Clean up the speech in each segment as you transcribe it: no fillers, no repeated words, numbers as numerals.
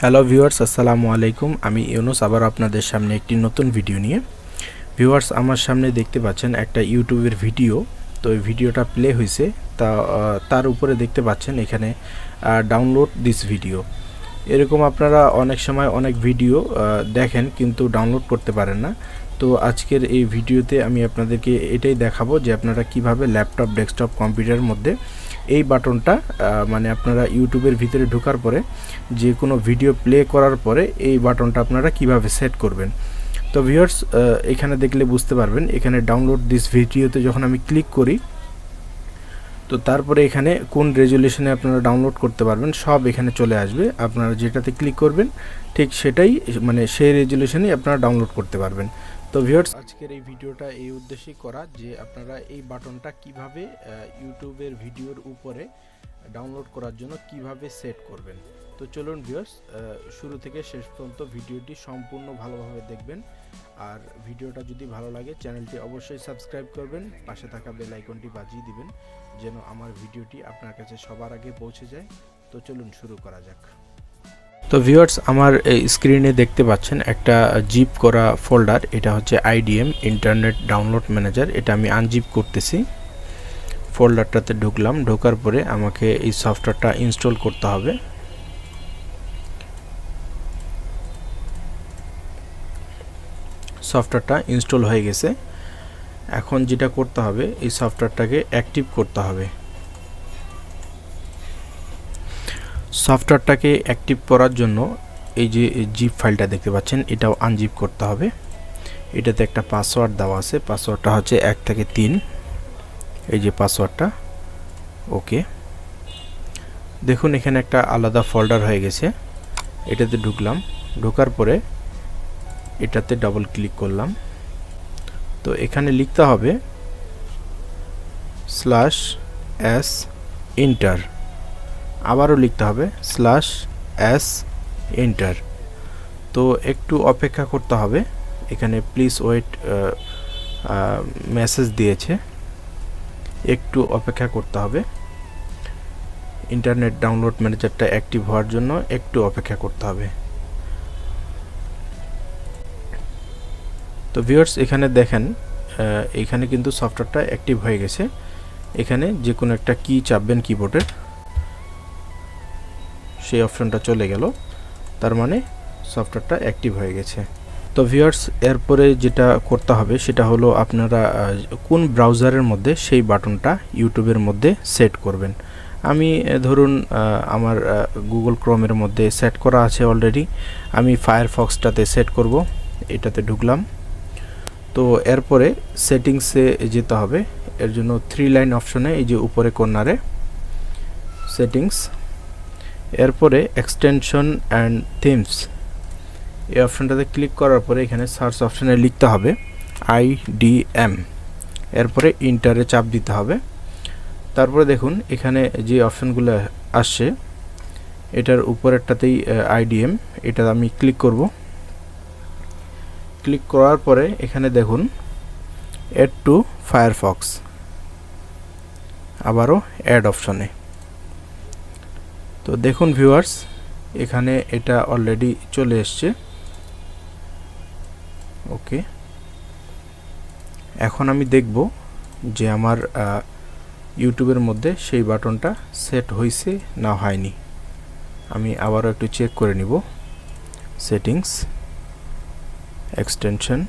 Hello viewers, আসসালামু আলাইকুম। আমি ইউনুস আবার আপনাদের সামনে একটি নতুন ভিডিও নিয়ে। ভিউয়ার্স, আমার সামনে দেখতে পাচ্ছেন একটা ইউটিউবের ভিডিও। তো এই ভিডিওটা প্লে হয়েছে, তার উপরে দেখতে পাচ্ছেন এখানে ডাউনলোড দিস ভিডিও। এরকম আপনারা অনেক সময় অনেক ভিডিও দেখেন কিন্তু ডাউনলোড করতে পারেন না। তো আজকের এই ভিডিওতে আমি আপনাদেরকে এটাই দেখাবো যে আপনারা কিভাবে ল্যাপটপ, ডেস্কটপ, কম্পিউটারের মধ্যে এই বাটনটা মানে আপনারা ইউটিউবের ভিতরে ঢোকার পরে যে কোনো ভিডিও প্লে করার পরে এই বাটনটা আপনারা কিভাবে সেট করবেন। তো ভিউয়ার্স, এখানে দেখলে বুঝতে পারবেন, এখানে ডাউনলোড দিস ভিডিওতে যখন আমি ক্লিক করি তো তারপরে এখানে কোন রেজুলেশনে আপনারা ডাউনলোড করতে পারবেন সব এখানে চলে আসবে। আপনারা যেটাতে ক্লিক করবেন ঠিক সেটাই, মানে সেই রেজুলেশনেই আপনারা ডাউনলোড করতে পারবেন। তো ভিউয়ার্স, আজকের এই ভিডিওটা এই উদ্দেশ্যেই করা যে আপনারা এই বাটনটা কিভাবে ইউটিউবের ভিডিওর উপরে ডাউনলোড করার জন্য কিভাবে সেট করবেন। তো চলুন ভিউয়ার্স, শুরু থেকে শেষ পর্যন্ত ভিডিওটি সম্পূর্ণ ভালোভাবে দেখবেন। আর ভিডিওটা যদি ভালো লাগে চ্যানেলটি অবশ্যই সাবস্ক্রাইব করবেন, পাশে থাকা বেল আইকনটি বাজিয়ে দিবেন যেন আমার ভিডিওটি আপনার কাছে সবার আগে পৌঁছে যায়। তো চলুন শুরু করা যাক। তো ভিউয়ার্স, আমার স্ক্রিনে দেখতে পাচ্ছেন একটা জিপ করা ফোল্ডার। এটা হচ্ছে আইডিএম ইন্টারনেট ডাউনলোড ম্যানেজার। এটা আমি আনজিপ করতেছি। ফোল্ডারটাতে ঢুকলাম, ঢোকার পরে আমাকে এই সফটওয়্যারটা ইনস্টল করতে হবে। সফটওয়্যারটা ইনস্টল হয়ে গেছে। এখন যেটা করতে হবে, এই সফটওয়্যারটাকে অ্যাক্টিভ করতে হবে। সফটওয়্যারটাকে অ্যাক্টিভ করার জন্য এই যে জিপ ফাইলটা দেখতে পাচ্ছেন, এটাও আনজিপ করতে হবে। এটাতে একটা পাসওয়ার্ড দেওয়া আছে। পাসওয়ার্ডটা হচ্ছে 1 থেকে 3। এই যে পাসওয়ার্ডটা, ওকে। দেখুন এখানে একটা আলাদা ফোল্ডার হয়ে গেছে। এটাতে ঢুকলাম, ঢোকার পরে এটাতে ডাবল ক্লিক করলাম। তো এখানে লিখতে হবে /s enter, আবারও লিখতে হবে /s enter। তো একটু অপেক্ষা করতে হবে। এখানে প্লিজ ওয়েট মেসেজ দিয়েছে, একটু অপেক্ষা করতে হবে। ইন্টারনেট ডাউনলোড ম্যানেজারটা অ্যাক্টিভ হওয়ার জন্য একটু অপেক্ষা করতে হবে। তো ভিউয়ার্স, এখানে দেখেন এখানে কিন্তু সফটওয়্যারটা অ্যাক্টিভ হয়ে গেছে। এখানে যে কোনো একটা কি চাপবেন কিবোর্ডের, সেই অপশনটা চলে গেল, তার মানে সফটওয়্যারটা অ্যাক্টিভ হয়ে গেছে। তো ভিউয়ার্স, এরপরে যেটা করতে হবে সেটা হলো আপনারা কোন ব্রাউজারের মধ্যে সেই বাটনটা ইউটিউবের মধ্যে সেট করবেন। আমি ধরুন আমার গুগল ক্রোমের মধ্যে সেট করা আছে অলরেডি। আমি ফায়ারফক্সটাতে সেট করব। এটাতে ঢুকলাম। তো এরপরে সেটিংসে যেতে হবে। এর জন্য 3 লাইন অপশনে, এই যে উপরে কর্নারে সেটিংস, এরপরে এক্সটেনশন অ্যান্ড থিমস, এই অপশনটাতে ক্লিক করার পরে এখানে সার্চ অপশনে লিখতে হবে IDM, এরপরে ইন্টারে চাপ দিতে হবে। তারপরে দেখুন এখানে যে অপশনগুলো আসছে এটার উপরেরটাতেই IDM, এটা আমি ক্লিক করব। ক্লিক করার পরে এখানে দেখুন অ্যাড টু ফায়ারফক্স, আবারও অ্যাড অপশনে। তো দেখুন ভিউয়ার্স, এখানে এটা অলরেডি চলে এসছে, ওকে। এখন আমি দেখব যে আমার ইউটিউবের মধ্যে সেই বাটনটা সেট হয়েছে না হয়নি। আমি আবারও একটু চেক করে নিব। সেটিংস, এক্সটেনশন,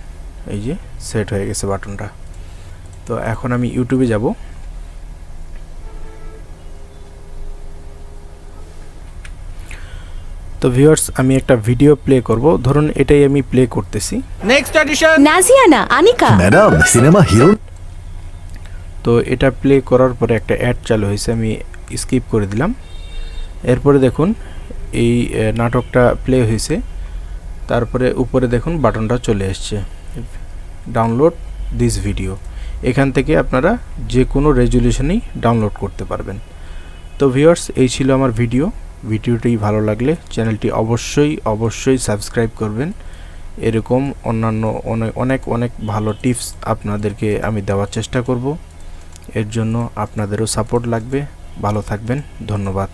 এই যে সেট হয়ে গেছে বাটনটা। তো এখন আমি ইউটিউবে যাব। তো ভিউয়ার্স, আমি একটা ভিডিও প্লে করব। ধরুন এটাই আমি প্লে করতেছি। নেক্সট অডিশন নাজিয়ানা আনিকা ম্যাডাম সিনেমা হিরো। তো এটা প্লে করার পরে একটা অ্যাড চালু হয়েছে, আমি স্কিপ করে দিলাম। এরপরে দেখুন এই নাটকটা প্লে হয়েছে। তারপরে উপরে দেখুন বাটনটা চলে এসছে ডাউনলোড দিস ভিডিও। এখান থেকে আপনারা যে কোনো রেজুলেশনেই ডাউনলোড করতে পারবেন। তো ভিউয়ার্স, এই ছিল আমার ভিডিওটি ভালো লাগলে চ্যানেলটি অবশ্যই সাবস্ক্রাইব করবেন। এরকম অন্যান্য অনেক ভালো টিপস আপনাদেরকে আমি দেওয়ার চেষ্টা করব। এর জন্য আপনাদেরও সাপোর্ট লাগবে। ভালো থাকবেন, ধন্যবাদ।